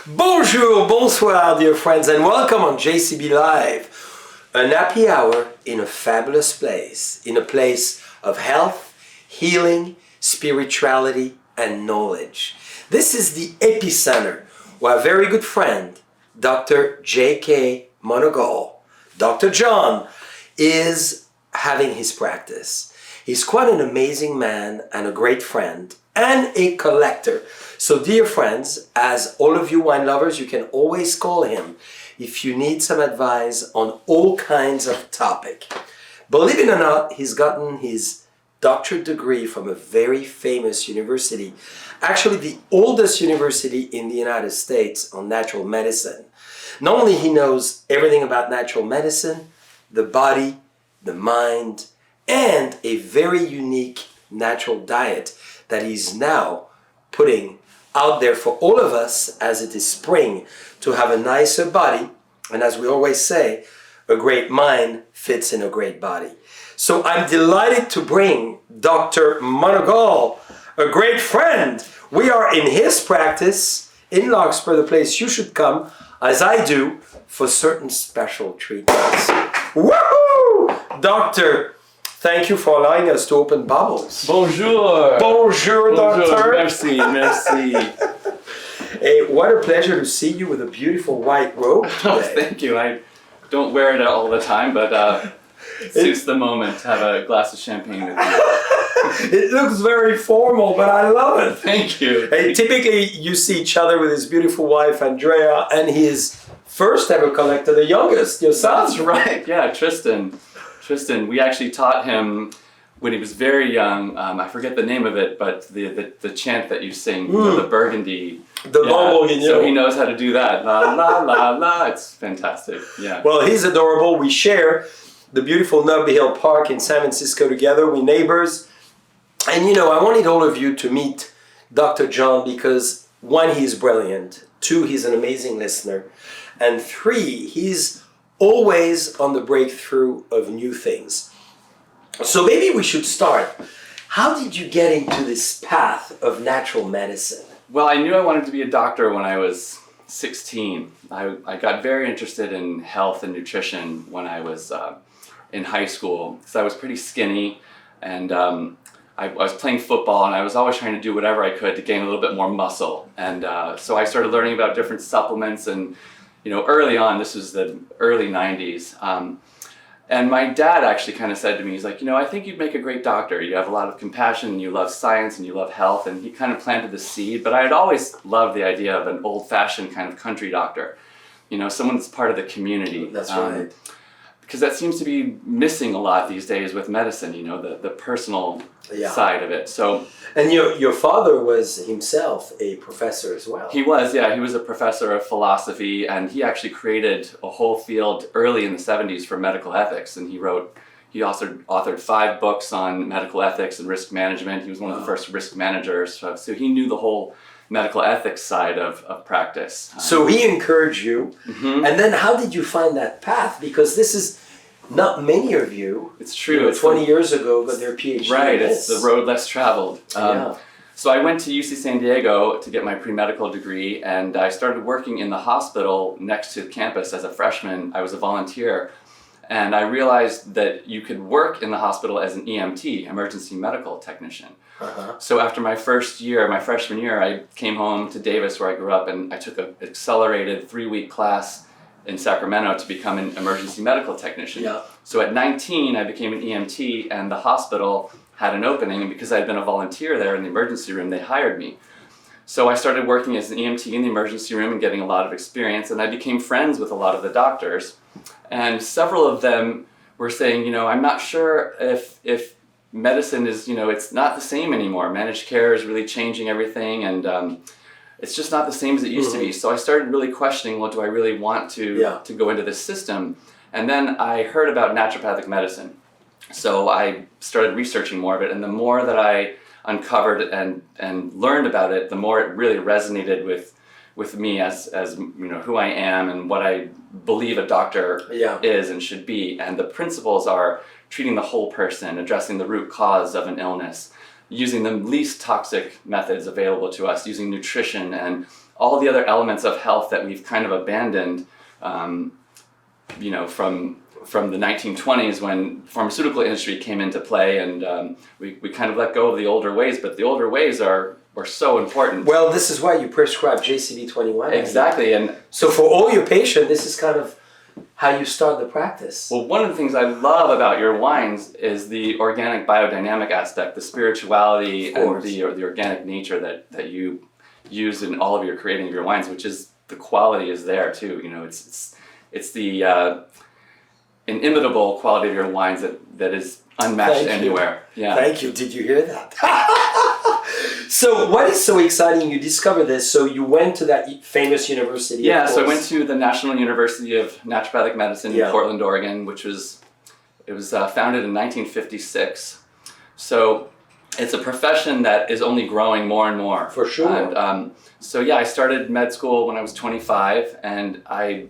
Bonjour, bonsoir, dear friends, and welcome on JCB Live. An happy hour in a fabulous place, in a place of health, healing, spirituality, and knowledge. This is the epicenter where a very good friend, Dr. J.K. Monagle, Dr. John, is having his practice. He's quite an amazing man and a great friend and a collector. So dear friends, as all of you wine lovers, you can always call him if you need some advice on all kinds of topic. Believe it or not, he's gotten his doctorate degree from a very famous university, actually the oldest university in the United States on natural medicine. Not only he knows everything about natural medicine, the body, the mind, and a very unique natural diet that he's now putting out there for all of us as it is spring to have a nicer body. And as we always say, a great mind fits in a great body. So I'm delighted to bring Dr. Monagle, a great friend. We are in his practice in Larkspur, the place you should come, as I do, for certain special treatments. Woohoo! Doctor, thank you for allowing us to open bubbles. Bonjour. Bonjour, doctor. Merci, merci. Hey, what a pleasure to see you with a beautiful white robe today. Oh, thank you. I don't wear it all the time, but it suits the moment to have a glass of champagne with you. It looks very formal, but I love it. Thank you. Hey, typically, you see each other with his beautiful wife, Andrea, and his first ever collector, the youngest, your son. That's right. Yeah, Tristan, we actually taught him when he was very young. I forget the name of it, but the chant that you sing, the Burgundy. The Monagle. So he knows how to do that. La la la la. It's fantastic. Yeah. Well, he's adorable. We share the beautiful Nubby Hill Park in San Francisco together. We're neighbors. And you know, I wanted all of you to meet Dr. John because one, he's brilliant. Two, he's an amazing listener. And three, he's always on the breakthrough of new things. So maybe we should start. How did you get into this path of natural medicine? Well, I knew I wanted to be a doctor when I was 16. I got very interested in health and nutrition when I was in high school because I was pretty skinny, and I was playing football, and I was always trying to do whatever I could to gain a little bit more muscle. And so I started learning about different supplements, and early on, this was the early 90s. And my dad actually kind of said to me, he's like, I think you'd make a great doctor. You have a lot of compassion, and you love science, and you love health. And he kind of planted the seed. But I had always loved the idea of an old-fashioned kind of country doctor. Someone that's part of the community. That's right. Because that seems to be missing a lot these days with medicine, the personal side of it. So, and your father was himself a professor as well. He was a professor of philosophy, and he actually created a whole field early in the 70s for medical ethics, and he authored 5 books on medical ethics and risk management. He was one of the first risk managers, so he knew the whole medical ethics side of practice. So he encouraged you, and then how did you find that path? Because this is not many of you. It's true. 20 years ago got their PhD. Right, it's the road less traveled. Yeah. So I went to UC San Diego to get my pre-medical degree, and I started working in the hospital next to campus as a freshman. I was a volunteer, and I realized that you could work in the hospital as an EMT, emergency medical technician. So after my freshman year, I came home to Davis, where I grew up, and I took an accelerated 3-week class in Sacramento to become an emergency medical technician. Yeah. So at 19, I became an EMT, and the hospital had an opening, and because I'd been a volunteer there in the emergency room, they hired me. So I started working as an EMT in the emergency room and getting a lot of experience, and I became friends with a lot of the doctors. And several of them were saying, I'm not sure if medicine is, it's not the same anymore. Managed care is really changing everything, and it's just not the same as it used to be. So I started really questioning, do I really want to go into this system? And then I heard about naturopathic medicine. So I started researching more of it, and the more that I uncovered and learned about it, the more it really resonated with me as who I am and what I believe a doctor is and should be. And the principles are treating the whole person, addressing the root cause of an illness, using the least toxic methods available to us, using nutrition and all the other elements of health that we've kind of abandoned, from the 1920s when pharmaceutical industry came into play, and we kind of let go of the older ways, but the older ways are so important. Well, this is why you prescribe JCB 21. Exactly. And so for all your patients, this is kind of how you start the practice. Well, one of the things I love about your wines is the organic biodynamic aspect, the spirituality and the organic nature that you use in all of your creating of your wines, which is the quality is there too. It's the inimitable quality of your wines that is unmatched anywhere. Yeah. Thank you. Did you hear that? So what is so exciting? You discovered this. So you went to that famous university. Yeah. So I went to the National University of Naturopathic Medicine in Portland, Oregon, which was founded in 1956. So it's a profession that is only growing more and more. For sure. And I started med school when I was 25, and I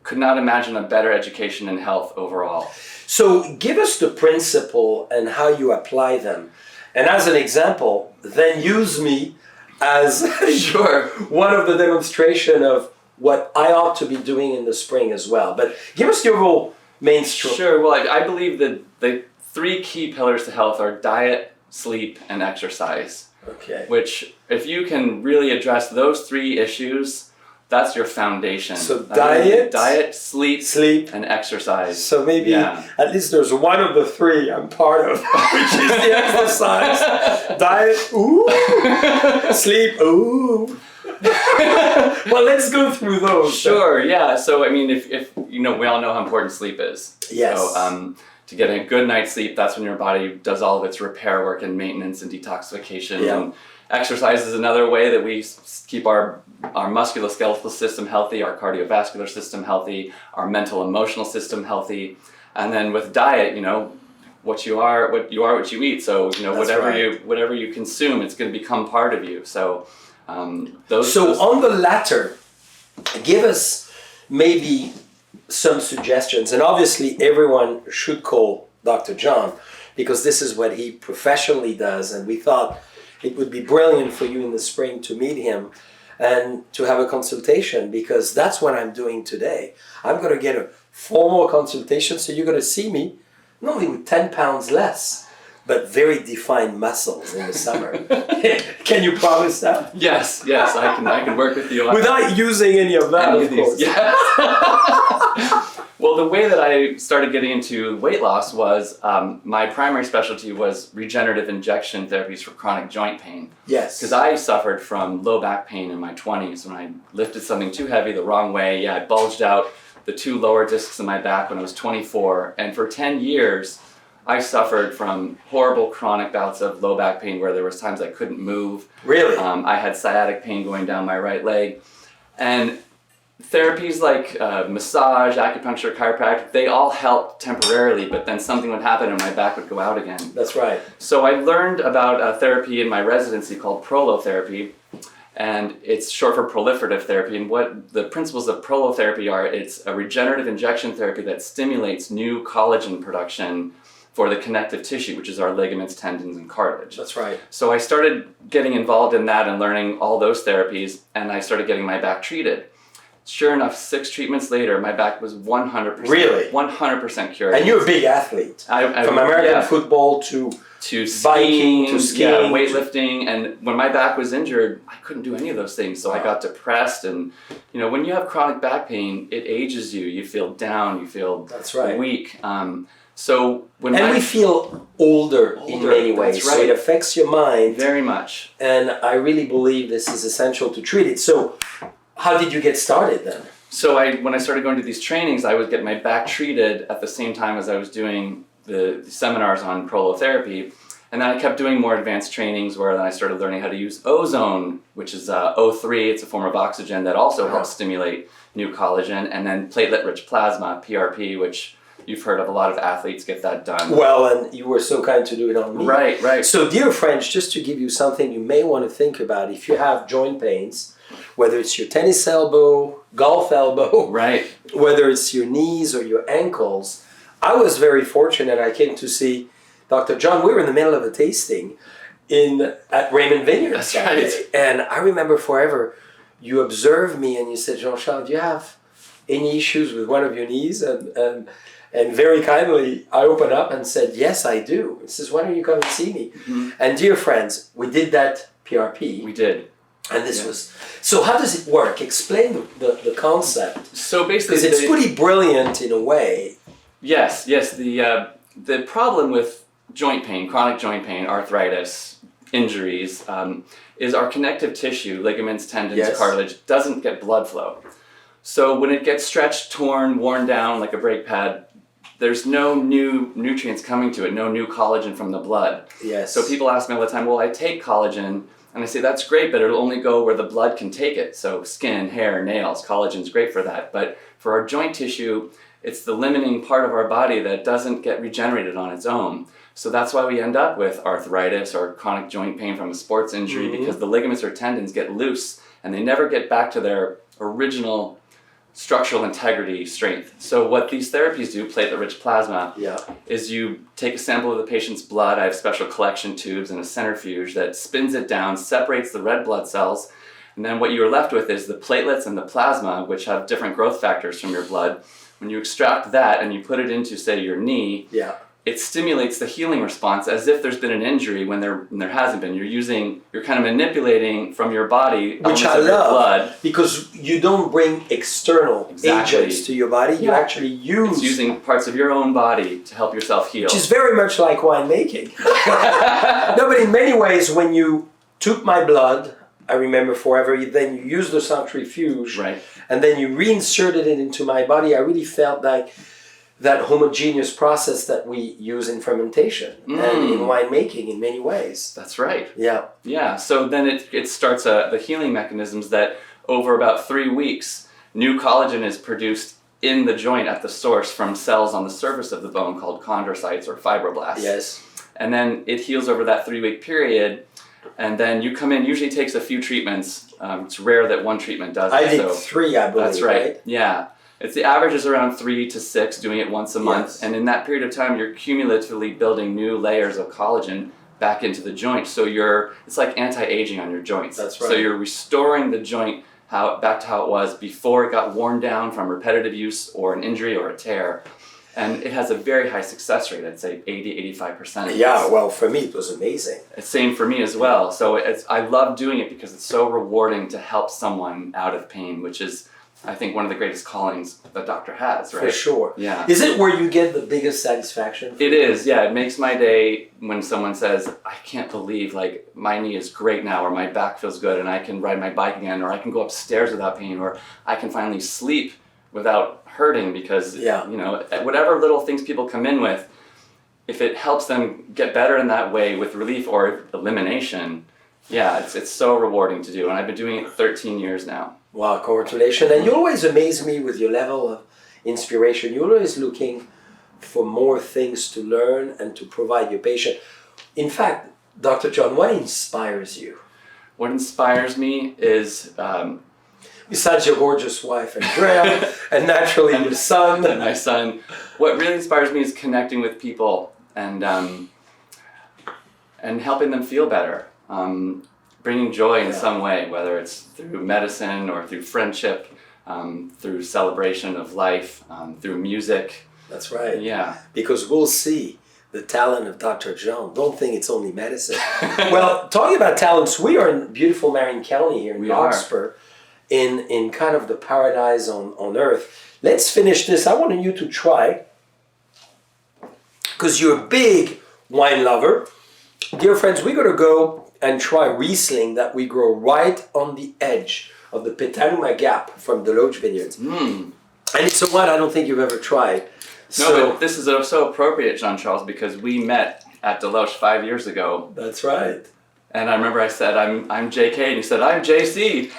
could not imagine a better education in health overall. So give us the principle and how you apply them. And as an example, then use me as sure one of the demonstration of what I ought to be doing in the spring as well. But give us the overall main structure. Sure. Well, I believe that the three key pillars to health are diet, sleep, and exercise. Okay. Which, if you can really address those three issues, that's your foundation. So diet, sleep, and exercise. So maybe at least there's one of the three I'm part of, which is the exercise. Diet, ooh. Sleep, ooh. Well, let's go through those. Sure, yeah. So, I mean, if we all know how important sleep is. Yes. So, to get a good night's sleep, that's when your body does all of its repair work and maintenance and detoxification. Yeah. And exercise is another way that we keep our musculoskeletal system healthy, our cardiovascular system healthy, our mental emotional system healthy. And then with diet, what you are what you eat. So, whatever you consume, it's going to become part of you. So on the latter, give us maybe some suggestions, and obviously everyone should call Dr. John because this is what he professionally does, and we thought it would be brilliant for you in the spring to meet him and to have a consultation, because that's what I'm doing today. I'm going to get a formal consultation, so you're going to see me not only with 10 pounds less, but very defined muscles in the summer. Can you promise that? Yes, I can work with you on without using any of that, of course. Yes. Well, the way that I started getting into weight loss was my primary specialty was regenerative injection therapies for chronic joint pain. Yes. Because I suffered from low back pain in my 20s when I lifted something too heavy the wrong way. Yeah, I bulged out the two lower discs in my back when I was 24. And for 10 years, I suffered from horrible chronic bouts of low back pain where there was times I couldn't move. Really? I had sciatic pain going down my right leg. And therapies like massage, acupuncture, chiropractic, they all helped temporarily, but then something would happen and my back would go out again. That's right. So I learned about a therapy in my residency called prolotherapy, and it's short for proliferative therapy. And what the principles of prolotherapy are, it's a regenerative injection therapy that stimulates new collagen production for the connective tissue, which is our ligaments, tendons, and cartilage. That's right. So I started getting involved in that and learning all those therapies, and I started getting my back treated. Sure enough, 6 treatments later, my back was 100%. Really? 100% cured. And you're a big athlete. From American football to skiing, to skiing, weightlifting. And when my back was injured, I couldn't do any of those things. So I got depressed. And, when you have chronic back pain, it ages you. You feel down. You feel weak. We feel older in many ways. That's right. So it affects your mind. Very much. And I really believe this is essential to treat it. So how did you get started then? So when I started going to these trainings, I would get my back treated at the same time as I was doing the seminars on prolotherapy. And then I kept doing more advanced trainings where then I started learning how to use ozone, which is O3. It's a form of oxygen that also helps stimulate new collagen. And then platelet-rich plasma, PRP, which you've heard of. A lot of athletes get that done. Well, and you were so kind to do it on me. Right. So dear friends, just to give you something you may want to think about, if you have joint pains, whether it's your tennis elbow, golf elbow, right, whether it's your knees or your ankles, I was very fortunate. I came to see Dr. John. We were in the middle of a tasting at Raymond Vineyard. That's right. And I remember forever, you observed me and you said, Jean-Charles, do you have any issues with one of your knees? And very kindly, I opened up and said, yes, I do. He says, why don't you come and see me? Mm-hmm. And dear friends, we did that PRP. We did. And this was... So how does it work? Explain the concept. So basically... Because it's pretty brilliant in a way. Yes. The problem with joint pain, chronic joint pain, arthritis, injuries, is our connective tissue, ligaments, tendons, cartilage, doesn't get blood flow. So when it gets stretched, torn, worn down like a brake pad, there's no new nutrients coming to it, no new collagen from the blood. Yes. So people ask me all the time, well, I take collagen, and I say, that's great, but it'll only go where the blood can take it. So skin, hair, nails, collagen's great for that. But for our joint tissue, it's the limiting part of our body that doesn't get regenerated on its own. So that's why we end up with arthritis or chronic joint pain from a sports injury, mm-hmm. because the ligaments or tendons get loose and they never get back to their original structural integrity, strength. So what these therapies do, platelet-rich plasma, is you take a sample of the patient's blood. I have special collection tubes and a centrifuge that spins it down, separates the red blood cells, and then what you're left with is the platelets and the plasma, which have different growth factors from your blood. When you extract that and you put it into, say, your knee, it stimulates the healing response as if there's been an injury when there hasn't been. You're kind of manipulating from your body, which I love, blood, because you don't bring external agents to your body. You actually use using parts of your own body to help yourself heal. Which is very much like winemaking. No, but in many ways, when you took my blood, I remember forever, then you used the centrifuge, and then you reinserted it into my body. I really felt like that homogeneous process that we use in fermentation and in winemaking in many ways. That's right. Yeah. So then it starts the healing mechanisms that over about 3 weeks, new collagen is produced in the joint at the source from cells on the surface of the bone called chondrocytes or fibroblasts. Yes. And then it heals over that 3-week period. And then you come in, usually takes a few treatments. It's rare that one treatment does it. I did 3, I believe. That's right. Yeah. The average is around 3 to 6, doing it once a month. Yes. And in that period of time, you're cumulatively building new layers of collagen back into the joint. So it's like anti-aging on your joints. That's right. So you're restoring the joint back to how it was before it got worn down from repetitive use or an injury or a tear. And it has a very high success rate, I'd say 80-85%. Yeah, well, for me, it was amazing. Same for me as well. So I love doing it because it's so rewarding to help someone out of pain, which is, I think, one of the greatest callings a doctor has, right? For sure. Yeah. Is it where you get the biggest satisfaction? It is, yeah. It makes my day when someone says, I can't believe, like, my knee is great now, or my back feels good, and I can ride my bike again, or I can go upstairs without pain, or I can finally sleep without hurting, because, whatever little things people come in with, if it helps them get better in that way with relief or elimination, it's so rewarding to do. And I've been doing it 13 years now. Wow, congratulations. And you always amaze me with your level of inspiration. You're always looking for more things to learn and to provide your patient. In fact, Dr. John, what inspires you? What inspires me is... besides your gorgeous wife, Andrea, and naturally your son. And my son. What really inspires me is connecting with people and helping them feel better. Bringing joy in some way, whether it's through medicine or through friendship, through celebration of life, through music. That's right. Yeah. Because we'll see the talent of Dr. John. Don't think it's only medicine. Well, talking about talents, we are in beautiful Marin County here in Larkspur, in kind of the paradise on earth. Let's finish this. I wanted you to try, because you're a big wine lover. Dear friends, we're going to go and try Riesling that we grow right on the edge of the Petaluma Gap from the Loge Vineyards. And it's a wine I don't think you've ever tried. No, but this is so appropriate, Jean-Charles, because we met at Deloche 5 years ago. That's right. And I remember I said, I'm JK, and you said, I'm JC.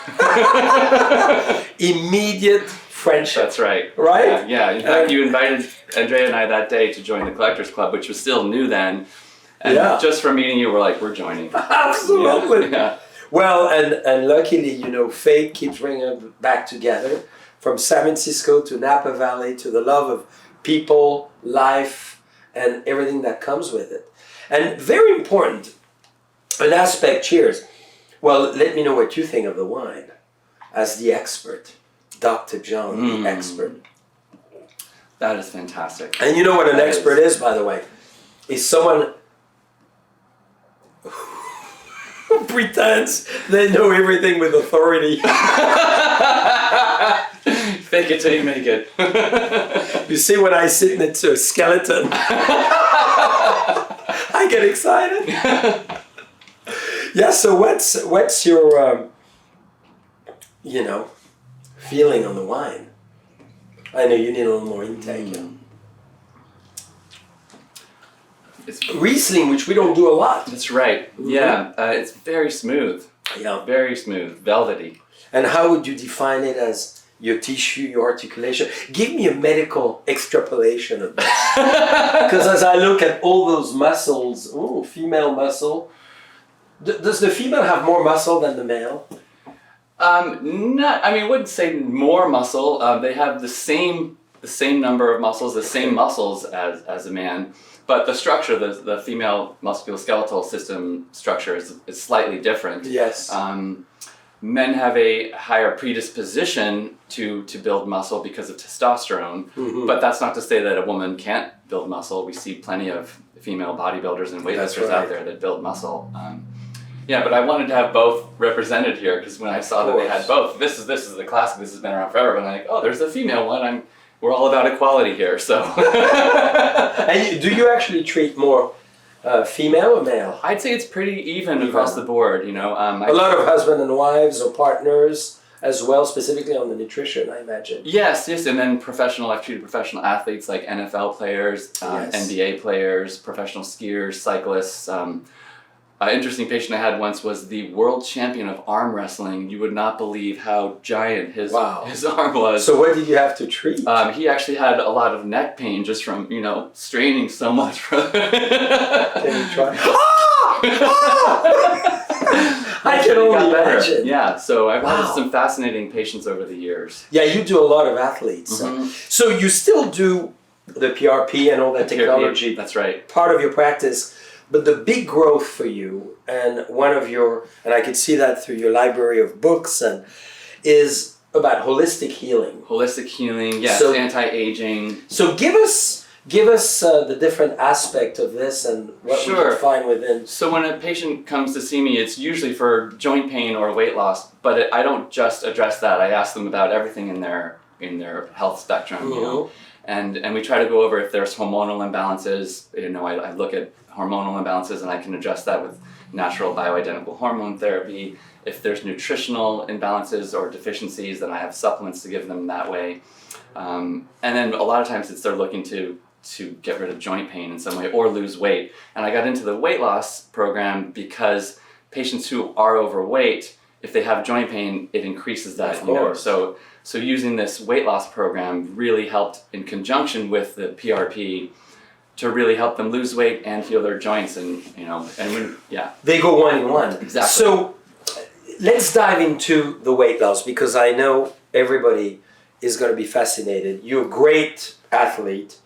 Immediate friendship. That's right. Right? Yeah. In fact, you invited Andrea and I that day to join the Collectors Club, which was still new then. And just from meeting you, we're joining. Absolutely. Yeah. Well, and luckily, fate keeps bringing us back together. From San Francisco to Napa Valley to the love of people, life, and everything that comes with it. And very important, an aspect, cheers. Well, let me know what you think of the wine. as the expert. Dr. John, the expert. That is fantastic. And you know what an expert is, by the way? Is someone who pretends they know everything with authority. Fake it till you make it. You see, when I sit next to a skeleton, I get excited. Yeah, so what's your, feeling on the wine? I know you need a little more intake. It's Riesling, which we don't do a lot. That's right. Yeah, it's very smooth. Yeah. Very smooth, velvety. And how would you define it as your tissue, your articulation? Give me a medical extrapolation of this. Because as I look at all those muscles, female muscle, does the female have more muscle than the male? I wouldn't say more muscle. They have the same number of muscles, the same muscles as a man, but the structure, the female musculoskeletal system structure is slightly different. Yes. Men have a higher predisposition to build muscle because of testosterone, but that's not to say that a woman can't build muscle. We see plenty of female bodybuilders and weightlifters out there that build muscle. Yeah, but I wanted to have both represented here because when I saw that they had both, this is the classic. This has been around forever. And I'm like, there's the female one. We're all about equality here. So. And do you actually treat more female or male? I'd say it's pretty even across the board. A lot of husband and wives or partners as well, specifically on the nutrition, I imagine. Yes, and then I've treated professional athletes like NFL players, NBA players, professional skiers, cyclists. An interesting patient I had once was the world champion of arm wrestling. You would not believe how giant his arm was. So what did you have to treat? He actually had a lot of neck pain just from, straining so much. Can you try? I can only imagine. Yeah, so I've had some fascinating patients over the years. Yeah, you do a lot of athletes. So you still do the PRP and all that technology. That's right. Part of your practice. But the big growth for you, and and I could see that through your library of books, is about holistic healing. Holistic healing, yes, so, anti-aging. So give us the different aspect of this and what we can find within. So when a patient comes to see me, it's usually for joint pain or weight loss, but I don't just address that. I ask them about everything in their health spectrum, and we try to go over if there's hormonal imbalances. I look at hormonal imbalances and I can address that with natural bioidentical hormone therapy. If there's nutritional imbalances or deficiencies, then I have supplements to give them that way. And then a lot of times they're looking to get rid of joint pain in some way or lose weight. And I got into the weight loss program because patients who are overweight, if they have joint pain, it increases that. So using this weight loss program really helped in conjunction with the PRP to really help them lose weight and heal their joints, They go one in one. Exactly. So let's dive into the weight loss because I know everybody is going to be fascinated. You're a great athlete.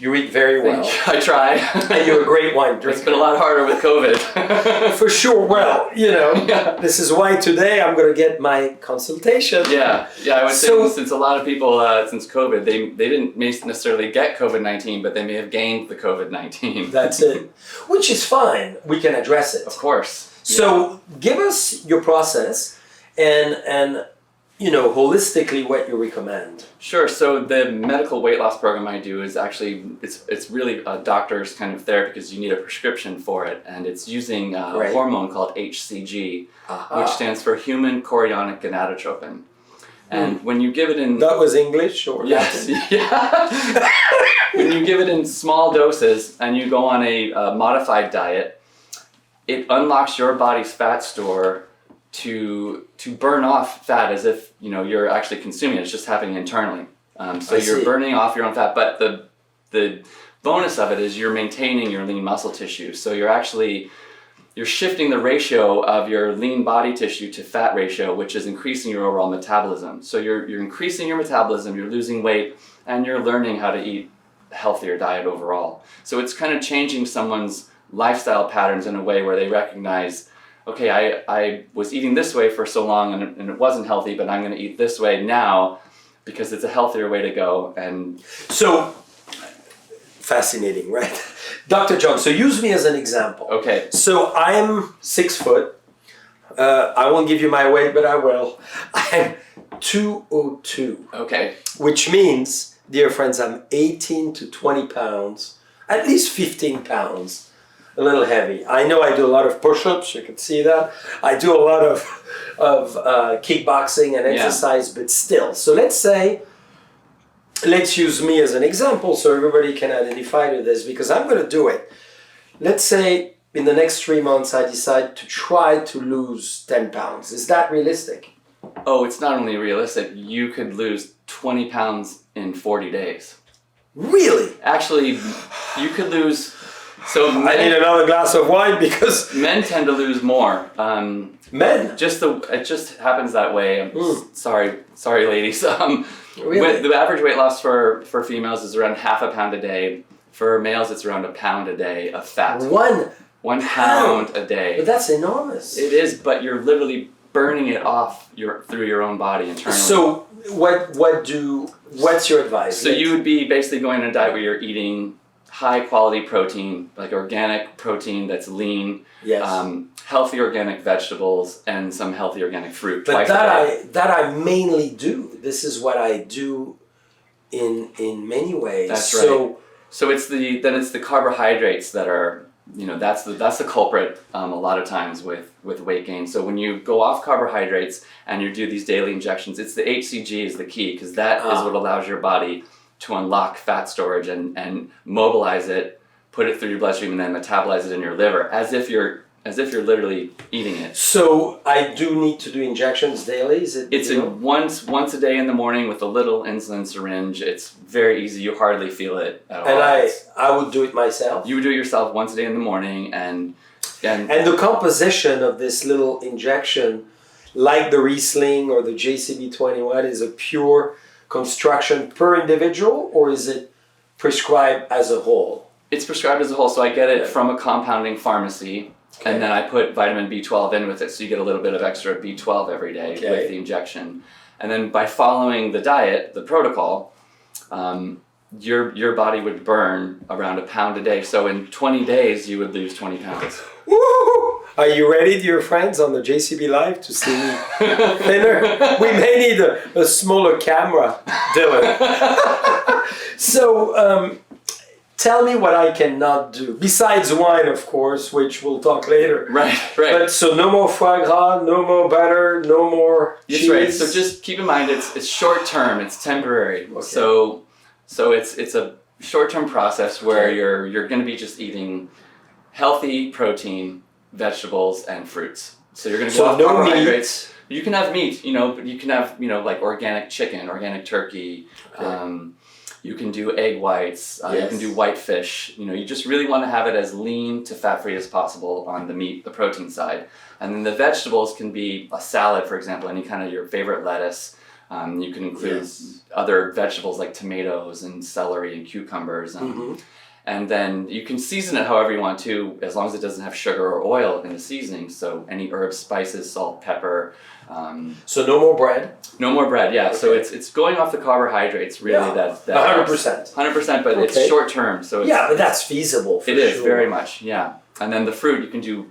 You eat very well. I try. And you're a great wine drinker. It's been a lot harder with COVID. For sure. Well, this is why today I'm going to get my consultation. Yeah. I would say since a lot of people, since COVID, they didn't necessarily get COVID-19, but they may have gained the COVID-19. That's it. Which is fine. We can address it. Of course. So give us your process and holistically what you recommend. Sure. So the medical weight loss program I do is actually, it's really a doctor's kind of therapy because you need a prescription for it. And it's using a hormone called HCG, which stands for human chorionic gonadotropin. And when you give it in... That was English or Yes. Yeah. When you give it in small doses and you go on a modified diet, it unlocks your body's fat store to burn off fat as if you're actually consuming it. It's just happening internally. So you're burning off your own fat, but the bonus of it is you're maintaining your lean muscle tissue. So you're shifting the ratio of your lean body tissue to fat ratio, which is increasing your overall metabolism. So you're increasing your metabolism, you're losing weight, and you're learning how to eat a healthier diet overall. So it's kind of changing someone's lifestyle patterns in a way where they recognize okay, I was eating this way for so long and it wasn't healthy, but I'm going to eat this way now because it's a healthier way to go. And so, fascinating, right? Dr. John, so use me as an example. okay, So I'm 6 foot. I won't give you my weight, but I will. I'm 202, okay, which means, dear friends, I'm 18 to 20 pounds, at least 15 pounds, a little heavy. I know I do a lot of push-ups, you can see that. I do a lot of kickboxing and exercise, but still. So let's use me as an example so everybody can identify to this, because I'm going to do it. Let's say in the next 3 months I decide to try to lose 10 pounds. Is that realistic? Oh, it's not only realistic, you could lose 20 pounds in 40 days. Really? Actually, you could lose... So I need another glass of wine because... Men tend to lose more. Men? It just happens that way. Sorry, ladies. Really? The average weight loss for females is around half a pound a day. For males, it's around a pound a day of fat. 1 pound a day. But that's enormous. It is, but you're literally burning it off through your own body internally. So what's your advice? So you would be basically going on a diet where you're eating high quality protein, like organic protein that's lean, yes. Healthy organic vegetables, and some healthy organic fruit. But that I mainly do. This is what I do in many ways. That's right. So it's the carbohydrates that are, that's the culprit a lot of times with weight gain. So when you go off carbohydrates and you do these daily injections, it's the HCG is the key, because that is what allows your body to unlock fat storage and mobilize it, put it through your bloodstream, and then metabolize it in your liver as if you're literally eating it. So I do need to do injections daily? It's once a day in the morning with a little insulin syringe. It's very easy. You hardly feel it at all. And I would do it myself? You would do it yourself once a day in the morning, and the composition of this little injection, like the Riesling or the JCB 21, is a pure construction per individual, or is it prescribed as a whole? It's prescribed as a whole, so I get it from a compounding pharmacy. Okay. And then I put vitamin B12 in with it, so you get a little bit of extra B12 every day with the injection. And then by following the diet, the protocol, your body would burn around a pound a day. So in 20 days, you would lose 20 pounds. Woo! Are you ready, dear friends, on the JCB Live to see me thinner? We may need a smaller camera, Dylan. So, tell me what I cannot do. Besides wine, of course, which we'll talk later. Right. But so no more foie gras, no more butter, no more cheese. That's right. So just keep in mind, it's short term. It's temporary. Okay. So it's a short term process where you're going to be just eating healthy protein, vegetables, and fruits. So you're going to go off carbohydrates. You can have meat, but you can have like organic chicken, organic turkey. Okay. You can do egg whites, you can do white fish. You just really want to have it as lean to fat-free as possible on the meat, the protein side. And then the vegetables can be a salad, for example, any kind of your favorite lettuce. You can include other vegetables like tomatoes and celery and cucumbers. And then you can season it however you want to, as long as it doesn't have sugar or oil in the seasoning. So any herbs, spices, salt, pepper. So no more bread? No more bread, yeah. Okay. So it's going off the carbohydrates, really. That 100%. 100%, but it's short term. So it's, but that's feasible for sure. It is, very much, yeah. And then the fruit, you can do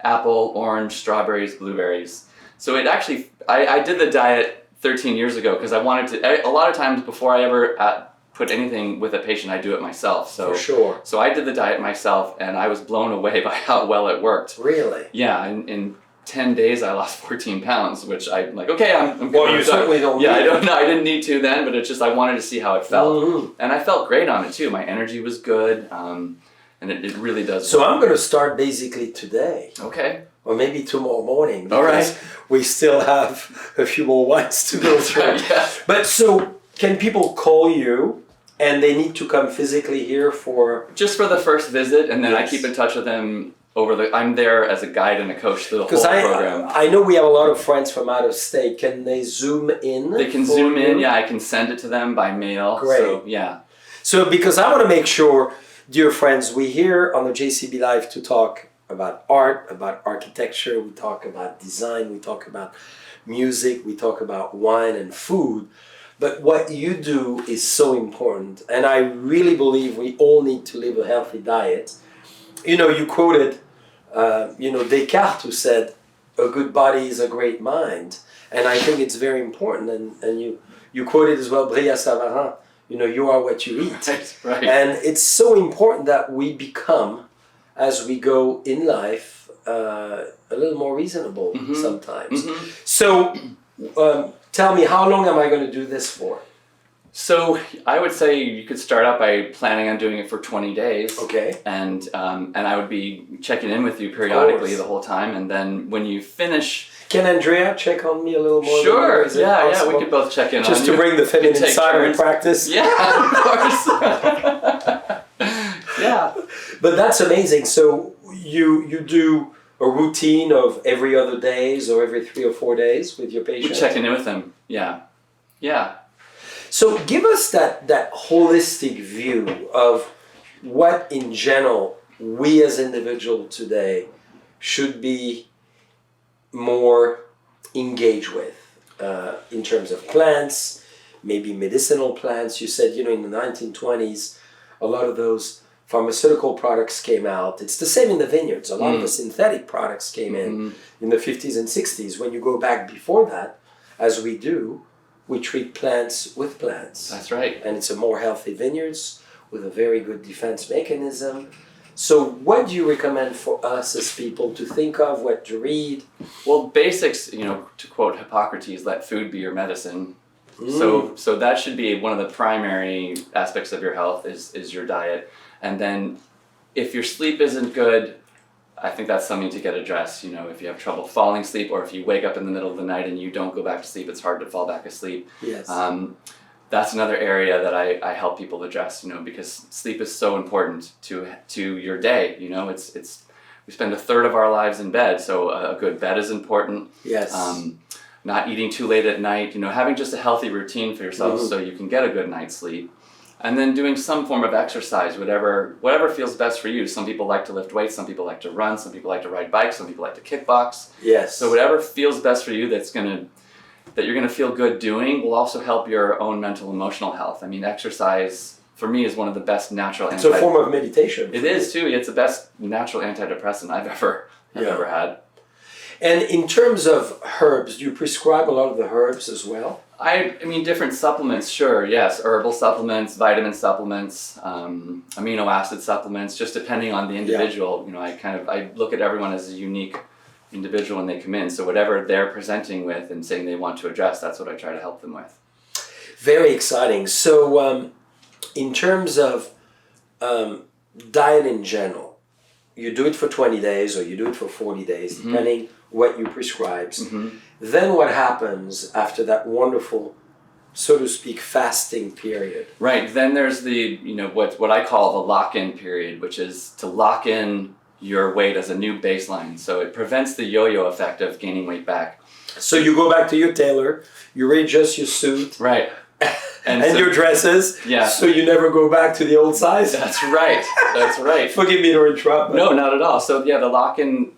apple, orange, strawberries, blueberries. So it actually, I did the diet 13 years ago because I wanted to, a lot of times before I ever put anything with a patient, I do it myself. So, for sure. So I did the diet myself, and I was blown away by how well it worked. Really? Yeah, in 10 days I lost 14 pounds, which I'm like, okay, I'm well, you certainly don't need I don't know, I didn't need to then, but it's just I wanted to see how it felt. And I felt great on it too. My energy was good, and it really does. So I'm going to start basically today. Okay. Or maybe tomorrow morning, because all right. We still have a few more wines to go through. Yeah. But so, can people call you and they need to come physically here for... Just for the first visit, and then I keep in touch with them I'm there as a guide and a coach through the whole program. I know we have a lot of friends from out of state. Can they zoom in? They can zoom in, I can send it to them by mail. Great. So, yeah. So, because I want to make sure, dear friends, we're here on the JCB Live to talk about art, about architecture, we talk about design, we talk about music, we talk about wine and food. But what you do is so important. And I really believe we all need to live a healthy diet. You quoted, Descartes, who said, a good body is a great mind. And I think it's very important. And you quoted as well, Bria Savarin, you are what you eat. Right. And it's so important that we become, as we go in life, a little more reasonable sometimes. So tell me, how long am I going to do this for? So I would say you could start out by planning on doing it for 20 days. Okay. And I would be checking in with you periodically the whole time. And then when you finish... Can Andrea check on me a little more? Sure, yeah, we could both check in just on to you. bring the feminine side of practice. Yeah, of course. Yeah. But that's amazing. So you do a routine of every other days or every 3 or 4 days with your patient? We're checking in with them, yeah. Yeah. So give us that holistic view of what in general we as individuals today should be more engaged with in terms of plants, maybe medicinal plants. You said, in the 1920s, a lot of those pharmaceutical products came out. It's the same in the vineyards. A lot of the synthetic products came in the 50s and 60s. When you go back before that, as we do, we treat plants with plants. That's right. And it's a more healthy vineyards with a very good defense mechanism. So what do you recommend for us as people to think of, what to read? Well, basics, to quote Hippocrates, let food be your medicine. So that should be one of the primary aspects of your health is your diet. And then if your sleep isn't good, I think that's something to get addressed. If you have trouble falling asleep or if you wake up in the middle of the night and you don't go back to sleep, it's hard to fall back asleep. Yes. That's another area that I help people address, because sleep is so important to your day. It's we spend a third of our lives in bed, so a good bed is important. Yes. Not eating too late at night, having just a healthy routine for yourself so you can get a good night's sleep. And then doing some form of exercise, whatever feels best for you. Some people like to lift weights, some people like to run, some people like to ride bikes, some people like to kickbox. Yes. So whatever feels best for you that you're going to feel good doing will also help your own mental emotional health. Exercise for me is one of the best natural It's a form of meditation. It is too. It's the best natural antidepressant I've ever had. And in terms of herbs, do you prescribe a lot of the herbs as well? Different supplements, sure, yes. Herbal supplements, vitamin supplements, amino acid supplements, just depending on the individual. I look at everyone as a unique individual when they come in. So whatever they're presenting with and saying they want to address, that's what I try to help them with. Very exciting. So in terms of diet in general, you do it for 20 days or you do it for 40 days, depending what you prescribe. Then what happens after that wonderful, so to speak, fasting period? Right. Then there's the, what I call the lock-in period, which is to lock in your weight as a new baseline. So it prevents the yo-yo effect of gaining weight back. So you go back to your tailor, you readjust your suit. Right. And your dresses. Yeah. So you never go back to the old size. That's right. That's right. Forgive me to interrupt. No, not at all. So the lock-in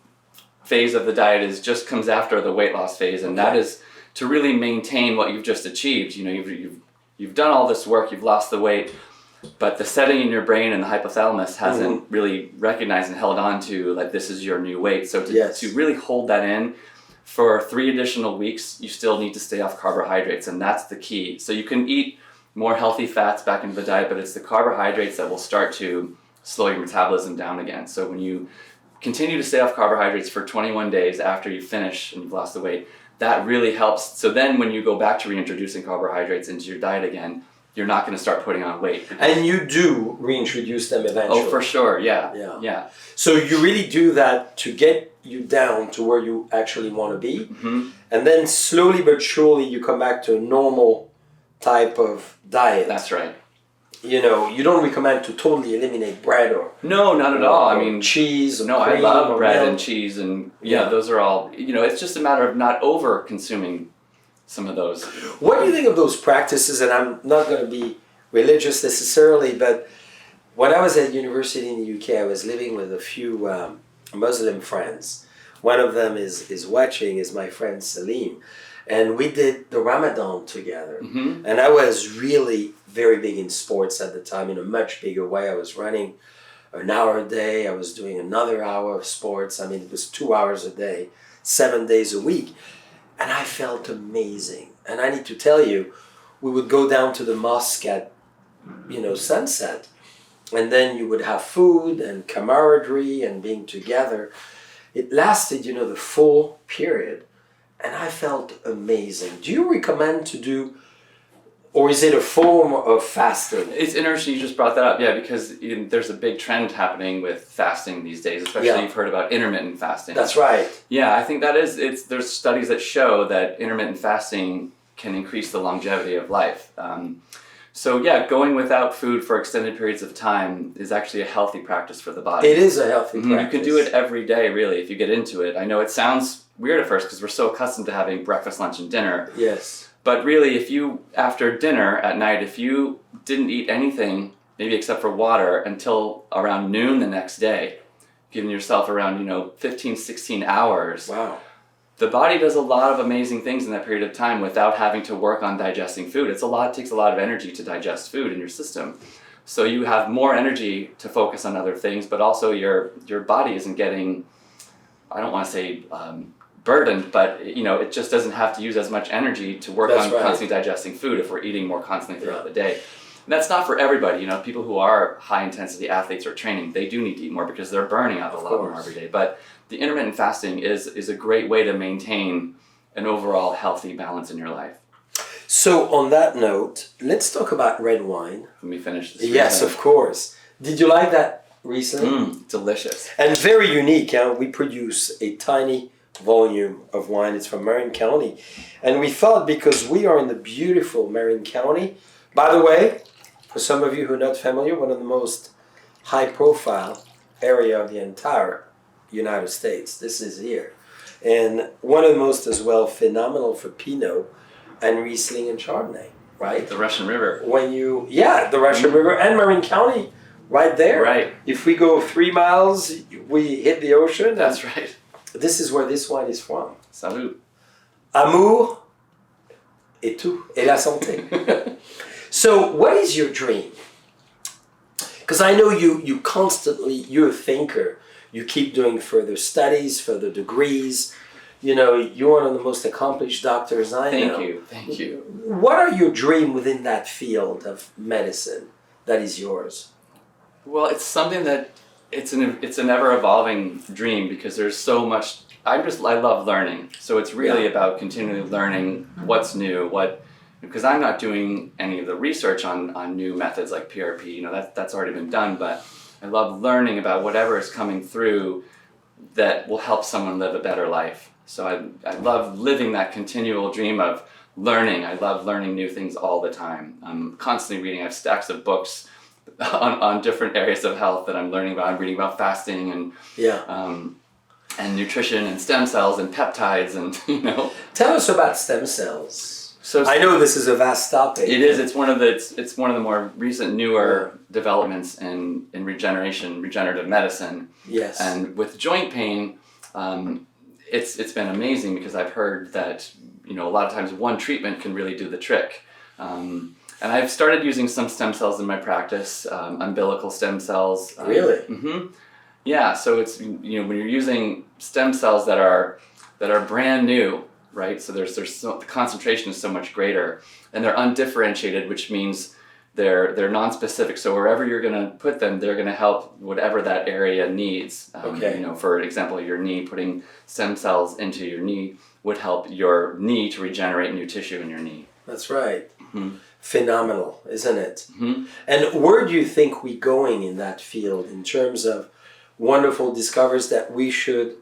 phase of the diet just comes after the weight loss phase, and that is to really maintain what you've just achieved. You've done all this work, you've lost the weight, but the setting in your brain and the hypothalamus hasn't really recognized and held on to like this is your new weight. So to really hold that in for 3 additional weeks, you still need to stay off carbohydrates, and that's the key. So you can eat more healthy fats back into the diet, but it's the carbohydrates that will start to slow your metabolism down again. So when you continue to stay off carbohydrates for 21 days after you finish and you've lost the weight, that really helps. So then when you go back to reintroducing carbohydrates into your diet again, you're not going to start putting on weight. And you do reintroduce them eventually. Oh, for sure, yeah. So you really do that to get you down to where you actually want to be. And then slowly but surely you come back to a normal type of diet. That's right. You don't recommend to totally eliminate bread or... No, not at all. Cheese or No, cream I love bread milk. and cheese and those are all, it's just a matter of not over consuming some of those. What do you think of those practices? And I'm not going to be religious necessarily, but when I was at university in the UK, I was living with a few Muslim friends. One of them is watching, is my friend Salim. And we did the Ramadan together. And I was really very big in sports at the time, in a much bigger way. I was running an hour a day. I was doing another hour of sports. I mean, it was 2 hours a day, 7 days a week. And I felt amazing. And I need to tell you, we would go down to the mosque at, sunset. And then you would have food and camaraderie and being together. It lasted, the full period. And I felt amazing. Do you recommend to do, or is it a form of fasting? It's interesting you just brought that up, yeah, because there's a big trend happening with fasting these days, especially you've heard about intermittent fasting. That's right. Yeah, I think that is, there's studies that show that intermittent fasting can increase the longevity of life. So yeah, going without food for extended periods of time is actually a healthy practice for the body. It is a healthy practice. You can do it every day, really, if you get into it. I know it sounds weird at first because we're so accustomed to having breakfast, lunch, and dinner. Yes. But really, if you, after dinner at night, if you didn't eat anything, maybe except for water, until around noon the next day, giving yourself around, 15, 16 hours. Wow. The body does a lot of amazing things in that period of time without having to work on digesting food. It takes a lot of energy to digest food in your system. So you have more energy to focus on other things, but also your body isn't getting, I don't want to say burdened, but it just doesn't have to use as much energy to work on constantly digesting food if we're eating more constantly throughout the day. And that's not for everybody. People who are high intensity athletes or training, they do need to eat more because they're burning out a lot more every day. But the intermittent fasting is a great way to maintain an overall healthy balance in your life. So on that note, let's talk about red wine. Let me finish this. Yes, of course. Did you like that Riesling? Delicious. And very unique. We produce a tiny volume of wine. It's from Marin County. And we thought, because we are in the beautiful Marin County, by the way, for some of you who are not familiar, one of the most high-profile area of the entire United States. This is here. And one of the most, as well, phenomenal for Pinot and Riesling and Chardonnay, right? The Russian River. The Russian River and Marin County, right there. Right. If we go 3 miles, we hit the ocean. That's right. This is where this wine is from. Salut. Amour et tout, et la santé. So, what is your dream? Because I know you constantly, you're a thinker. You keep doing further studies, further degrees. You're one of the most accomplished doctors I know. Thank you. What are your dreams within that field of medicine that is yours? Well, it's something that it's an ever evolving dream because there's so much. I love learning, so it's really about continually learning what's new, because I'm not doing any of the research on new methods like PRP. That's already been done, but I love learning about whatever is coming through that will help someone live a better life. So I love living that continual dream of learning. I love learning new things all the time. I'm constantly reading. I have stacks of books on different areas of health that I'm learning about. I'm reading about fasting and nutrition and stem cells and peptides and Tell us about stem cells. So I know this is a vast topic. It is. It's one of the more recent, newer developments in regenerative medicine. Yes. And with joint pain, it's been amazing because I've heard that a lot of times one treatment can really do the trick. And I've started using some stem cells in my practice, umbilical stem cells. Really? Yeah. So it's when you're using stem cells that are brand new. Right, so the concentration is so much greater, and they're undifferentiated, which means they're non-specific. So wherever you're going to put them, they're going to help whatever that area needs. For example, your knee, putting stem cells into your knee would help your knee to regenerate new tissue in your knee. That's right. Phenomenal, isn't it? And where do you think we're going in that field in terms of wonderful discoveries that we should,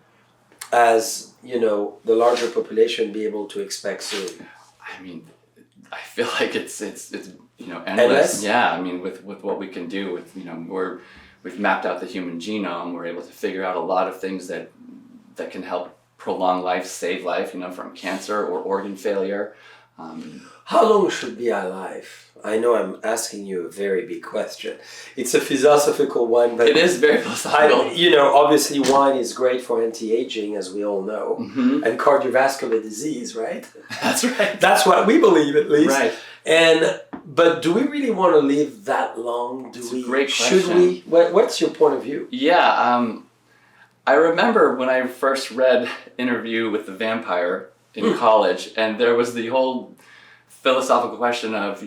as the larger population, be able to expect soon? I mean, I feel like it's endless. Yeah, I mean, with what we can do with we've mapped out the human genome. We're able to figure out a lot of things that can help prolong life, save life. From cancer or organ failure. How long should be our life? I know I'm asking you a very big question. It's a philosophical one, but It is very philosophical. Obviously wine is great for anti-aging, as we all know, and cardiovascular disease, right? That's right. That's what we believe, at least. Right. But do we really want to live that long? It's a great Should question. we? What's your point of view? Yeah, I remember when I first read Interview with the Vampire in college, and there was the whole philosophical question of,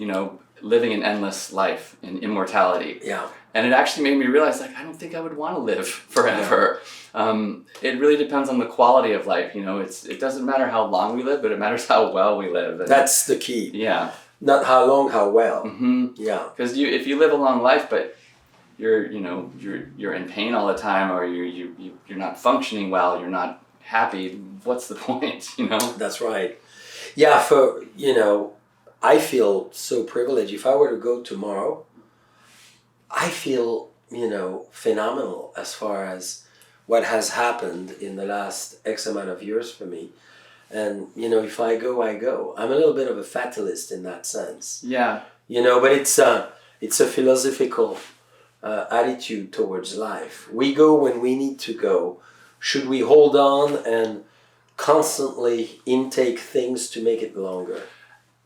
living an endless life and immortality. Yeah. And it actually made me realize, I don't think I would want to live forever. It really depends on the quality of life. It doesn't matter how long we live, but it matters how well we live. And That's the key. yeah. Not how long, how well. Yeah. Because if you live a long life, but you're in pain all the time, or you're not functioning well, you're not happy, what's the point? That's right. Yeah, I feel so privileged. If I were to go tomorrow, I feel, phenomenal as far as what has happened in the last X amount of years for me. And, if I go, I go. I'm a little bit of a fatalist in that sense. Yeah. But it's a philosophical attitude towards life. We go when we need to go. Should we hold on and constantly intake things to make it longer?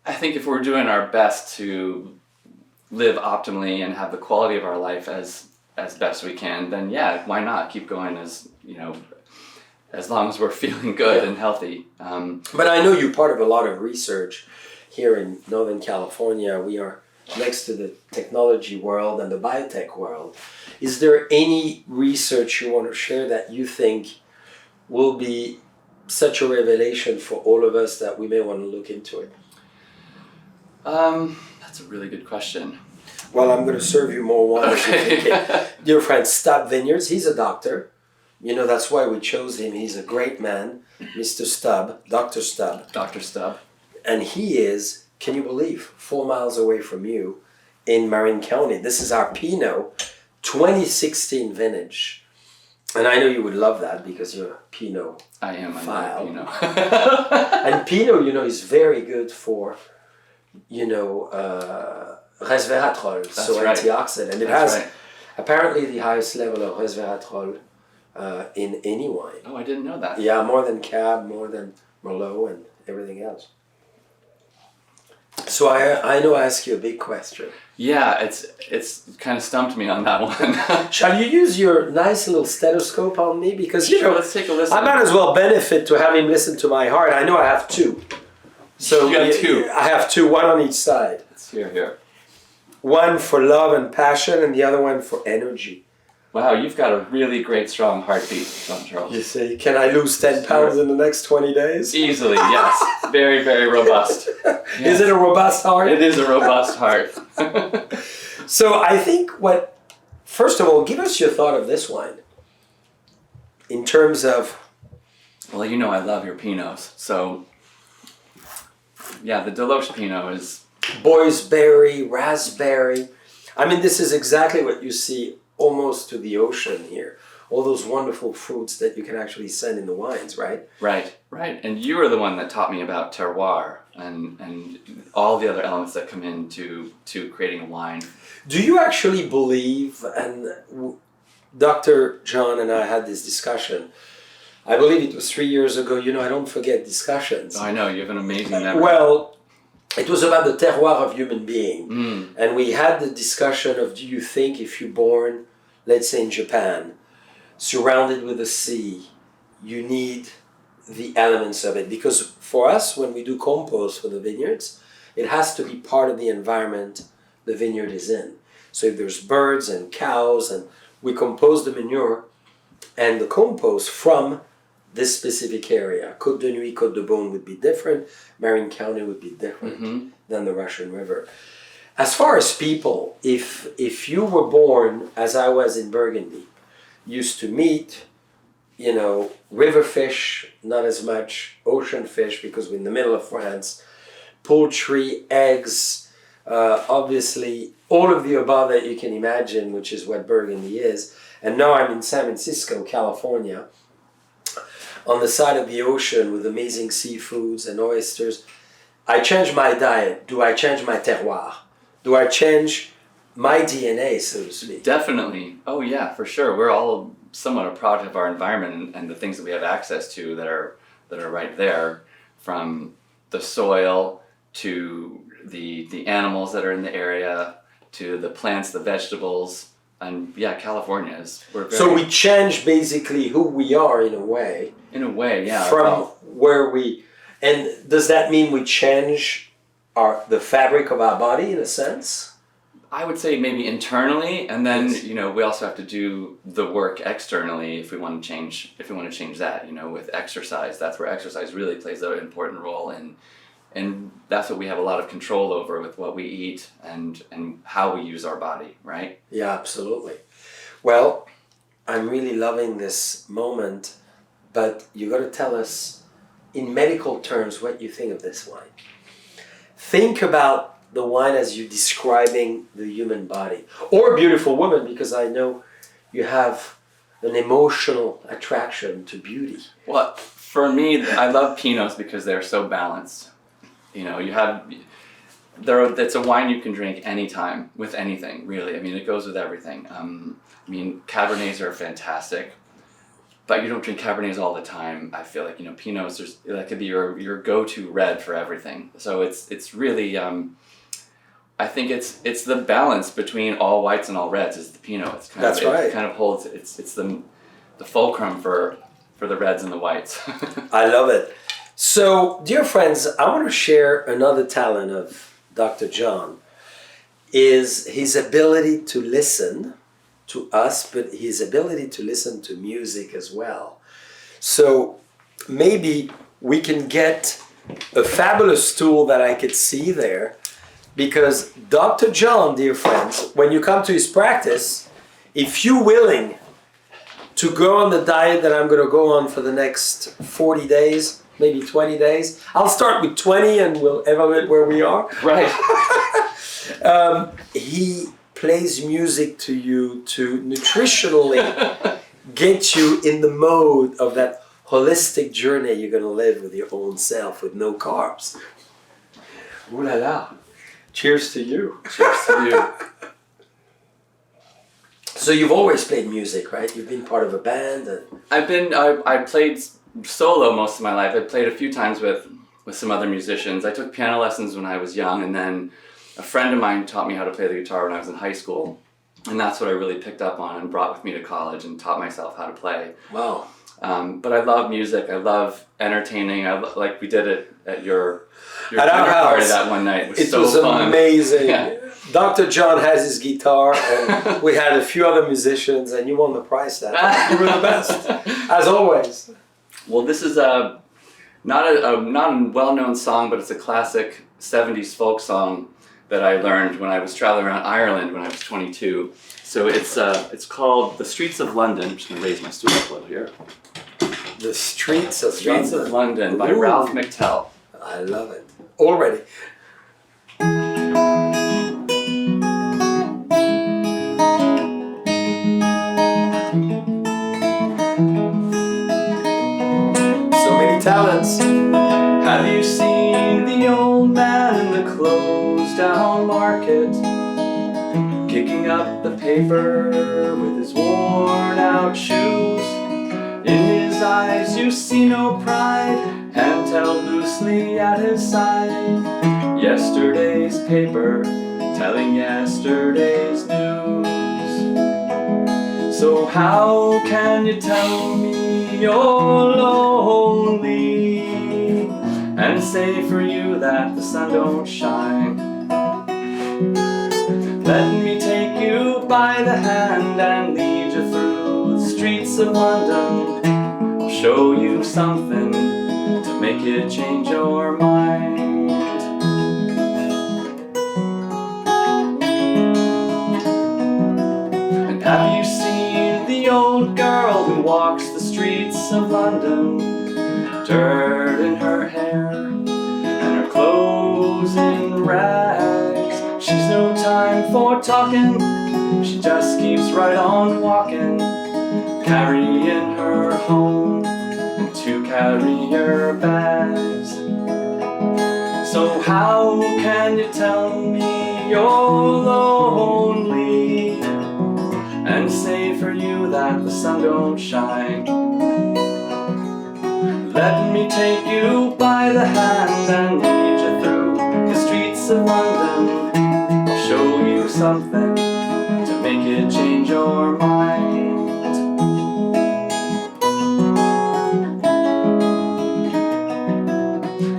I think if we're doing our best to live optimally and have the quality of our life as best we can, then yeah, why not keep going as long as we're feeling good and healthy. But I know you're part of a lot of research here in Northern California. We are next to the technology world and the biotech world. Is there any research you want to share that you think will be such a revelation for all of us that we may want to look into it? That's a really good question. Well, I'm going to serve you more wine. Okay. Dear friend, Stubb Vineyards, he's a doctor. That's why we chose him. He's a great man, Mr. Stubb, Dr. Stubb. Dr. Stubb. And he is, can you believe, 4 miles away from you in Marin County. This is our Pinot 2016 vintage. And I know you would love that because you're a Pinot I am. file. I love Pinot. And Pinot, is very good for, resveratrol, so right. antioxidant. And it That's has apparently the highest level of resveratrol in any wine. Oh, I didn't know that. Yeah, more than Cab, more than Merlot, and everything else. So I know I ask you a big question. Yeah, it's kind of stumped me on that one. Shall you use your nice little stethoscope on me? Because, Sure, let's take a listen. I might as well benefit to have him listen to my heart. I know I have two. So You got two. I have two, one on each side. Let's hear here. One for love and passion, and the other one for energy. Wow, you've got a really great strong heartbeat, John Charles. You see, can I lose 10 pounds in the next 20 days? Easily, yes. Very, very robust. Is it a robust heart? It is a robust heart. So I think first of all, give us your thought of this wine. In terms of... Well, I love your Pinots. So, yeah, the Deloche Pinot is... Boyesberry, raspberry. I mean, this is exactly what you see almost to the ocean here. All those wonderful fruits that you can actually send in the wines, right? Right. And you were the one that taught me about terroir and all the other elements that come into creating a wine. Do you actually believe, and Dr. John and I had this discussion, I believe it was 3 years ago, I don't forget discussions. Oh, I know, you have an amazing memory. Well, it was about the terroir of human being. And we had the discussion of, do you think if you're born, let's say in Japan, surrounded with the sea, you need the elements of it? Because for us, when we do compost for the vineyards, it has to be part of the environment the vineyard is in. So if there's birds and cows, and we compose the manure and the compost from this specific area. Côte de Nuit, Côte de Beaune would be different. Marin County would be different than the Russian River. As far as people, if you were born, as I was in Burgundy, used to meet, river fish, not as much ocean fish because we're in the middle of France, poultry, eggs, obviously all of the above that you can imagine, which is what Burgundy is. And now I'm in San Francisco, California, on the side of the ocean with amazing seafoods and oysters. I change my diet. Do I change my terroir? Do I change my DNA, so to speak? Definitely. Oh yeah, for sure. We're all somewhat a product of our environment and the things that we have access to that are right there, from the soil to the animals that are in the area to the plants, the vegetables, and yeah, California is So we change basically who we are in a way. In a way, yeah. From where we, and does that mean we change the fabric of our body in a sense? I would say maybe internally, and then Yes. we also have to do the work externally if we want to change that. With exercise, that's where exercise really plays an important role, and that's what we have a lot of control over with what we eat and how we use our body, right? Yeah, absolutely. Well, I'm really loving this moment, but you got to tell us in medical terms what you think of this wine. Think about the wine as you're describing the human body, or a beautiful woman, because I know you have an emotional attraction to beauty. Well, for me, I love Pinots because they're so balanced. It's a wine you can drink anytime with anything, really. I mean, it goes with everything. Cabernets are fantastic, but you don't drink Cabernets all the time. I feel like, Pinots, that could be your go-to red for everything. So it's really, I think it's the balance between all whites and all reds is the Pinot. That's right. It kind of holds, it's the fulcrum for the reds and the whites. I love it. So, dear friends, I want to share another talent of Dr. John, is his ability to listen to us, but his ability to listen to music as well. So, maybe we can get a fabulous tool that I could see there, because Dr. John, dear friends, when you come to his practice, if you're willing to go on the diet that I'm going to go on for the next 40 days, maybe 20 days. I'll start with 20 and we'll evaluate where we are. Right. He plays music to you to nutritionally get you in the mode of that holistic journey you're going to live with your own self with no carbs. Ooh la la. Cheers to you. Cheers to you. So you've always played music, right? You've been part of a band. I played solo most of my life. I played a few times with some other musicians. I took piano lessons when I was young, and then a friend of mine taught me how to play the guitar when I was in high school. And that's what I really picked up on and brought with me to college and taught myself how to play. Wow. But I love music. I love entertaining. Like we did it at your at our house party that one night. It was was fun. Amazing. Yeah. Dr. John has his guitar, and we had a few other musicians, and you won the prize that time. You were the best, as always. Well, this is not a well-known song, but it's a classic 70s folk song that I learned when I was traveling around Ireland when I was 22. So it's called The Streets of London. I'm just going to raise my stool up a little here. The Streets of London by Ooh. Ralph McTell. I love it. Already. So many talents. Have you seen the old man in the closed down market, kicking up the paper with his worn out shoes? In his eyes you see no pride, hand held loosely at his side. Yesterday's paper telling yesterday's news. So how can you tell me you're lonely and say for you that the sun don't shine? Let me take you by the hand and lead you through the streets of London. I'll show you something to make you change your mind. And have you seen the old girl who walks the streets of London? Dirt in her hair and her clothes in rags. She's no time for talking, she just keeps right on walking, carrying her home in 2 carrier bags. So how can you tell me you're lonely and say for you that the sun don't shine? Let me take you by the hand and lead you through the streets of London. I'll show you something to make it change your mind.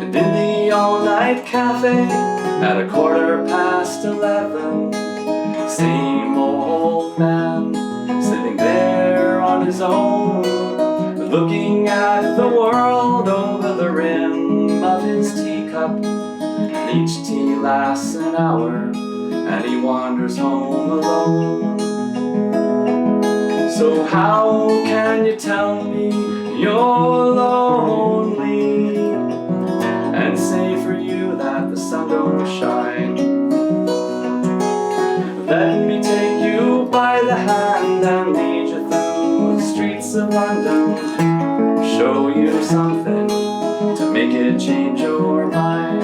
And in the all-night cafe at 11:15, same old man sitting there on his own, looking at the world over the rim of his teacup. And each tea lasts an hour, and he wanders home alone. So how can you tell me you're lonely and say for you that the sun don't shine? Let me take you by the hand and lead you through the streets of London, show you something to make it change your mind.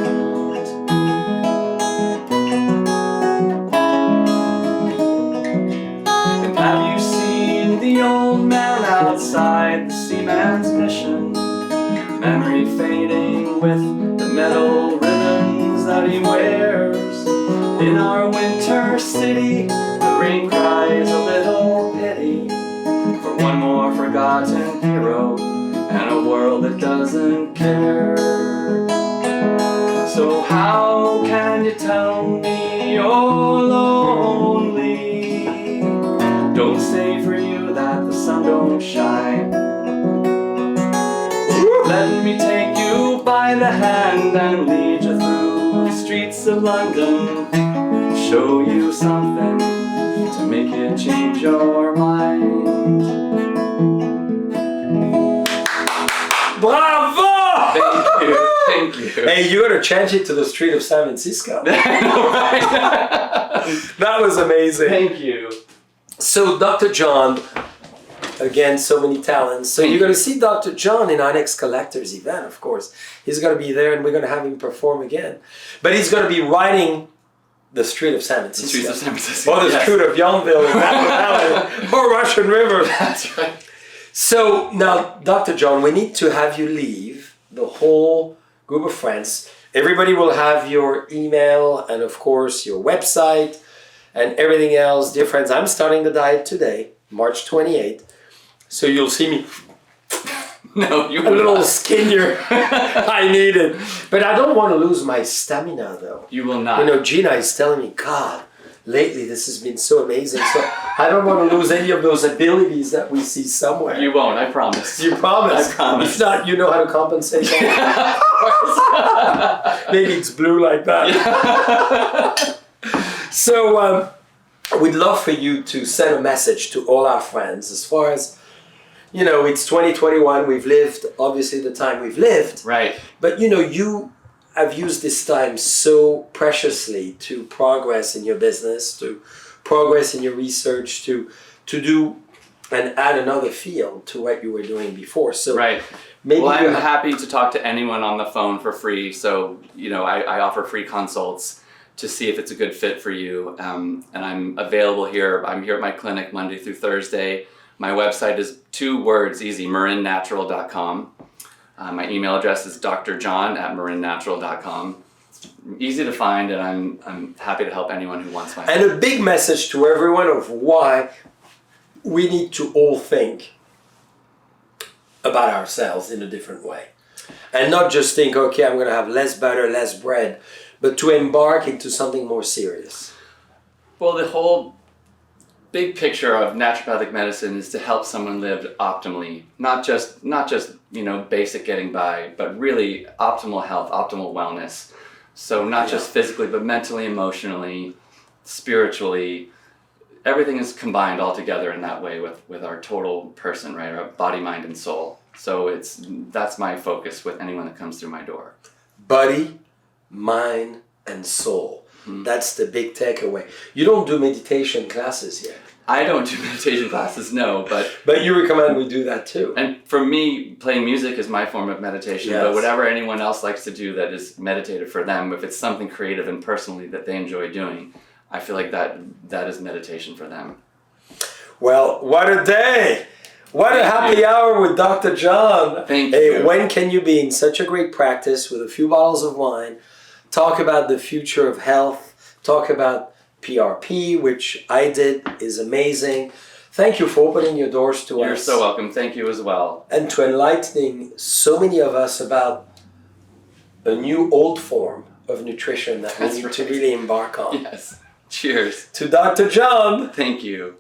And have you seen the old man outside the seaman's mission? Memory fading with the metal ribbons that he wears. In our winter city, the rain cries a little pity for one more forgotten hero and a world that doesn't care. So how can you tell me you're lonely? Don't say for you that the sun don't shine. Let me take you by the hand and lead you through the streets of London, show you something to make it change your mind. Bravo! Thank you. Hey, you gotta change it to the street of San Francisco. That was amazing. Thank you. So, Dr. John, again, so many talents. So you're going to see Dr. John in our next Collectors event, of course. He's going to be there and we're going to have him perform again. But he's going to be riding the street of San Francisco. The streets of San Francisco. Or the street of Youngville, or Russian River. That's right. So now, Dr. John, we need to have you leave the whole group of friends. Everybody will have your email and, of course, your website and everything else. Dear friends, I'm starting the diet today, March 28th. So you'll see me No, you a little skinnier. I need it. But I don't want to lose my stamina, though. You will not. You know, Gina is telling me, God, lately this has been so amazing. So I don't want to lose any of those abilities that we see somewhere. You won't, I promise. You promise? I promise. If not, you know how to compensate that. Maybe it's blue like that. So we'd love for you to send a message to all our friends as far as, you know, it's 2021, we've lived, obviously the time we've lived. Right. But, you know, you have used this time so preciously to progress in your business, to progress in your research, to do and add another field to what you were doing before. So right. maybe well, I'm happy to talk to anyone on the phone for free. So, you know, I offer free consults to see if it's a good fit for you. And I'm available here. I'm here at my clinic Monday through Thursday. My website is 2 words, easy, marinnatural.com. My email address is drjohn@marinnatural.com. It's easy to find, and I'm happy to help anyone who wants my help. And a big message to everyone of why we need to all think about ourselves in a different way. And not just think, okay, I'm going to have less butter, less bread, but to embark into something more serious. Well, the whole big picture of naturopathic medicine is to help someone live optimally, not just you know, basic getting by, but really optimal health, optimal wellness. So not just physically, but mentally, emotionally, spiritually. Everything is combined all together in that way with our total person, right? Our body, mind, and soul. So that's my focus with anyone that comes through my door. Body, mind, and soul. Mm-hmm. That's the big takeaway. You don't do meditation classes yet. I don't do meditation classes, no, but you recommend we do that too. and for me, playing music is my form of meditation. Yes. But whatever anyone else likes to do that is meditative for them, if it's something creative and personally that they enjoy doing, I feel like that is meditation for them. Well, what a day! What a happy hour with Dr. John. Thank Hey, you. when can you be in such a great practice with a few bottles of wine, talk about the future of health, talk about PRP, which I did, is amazing. Thank you for opening your doors to us. You're so welcome. Thank you as well. And to enlightening so many of us about a new old form of nutrition that we That's need to right. really embark on. Yes. Cheers. To Dr. John. Thank you.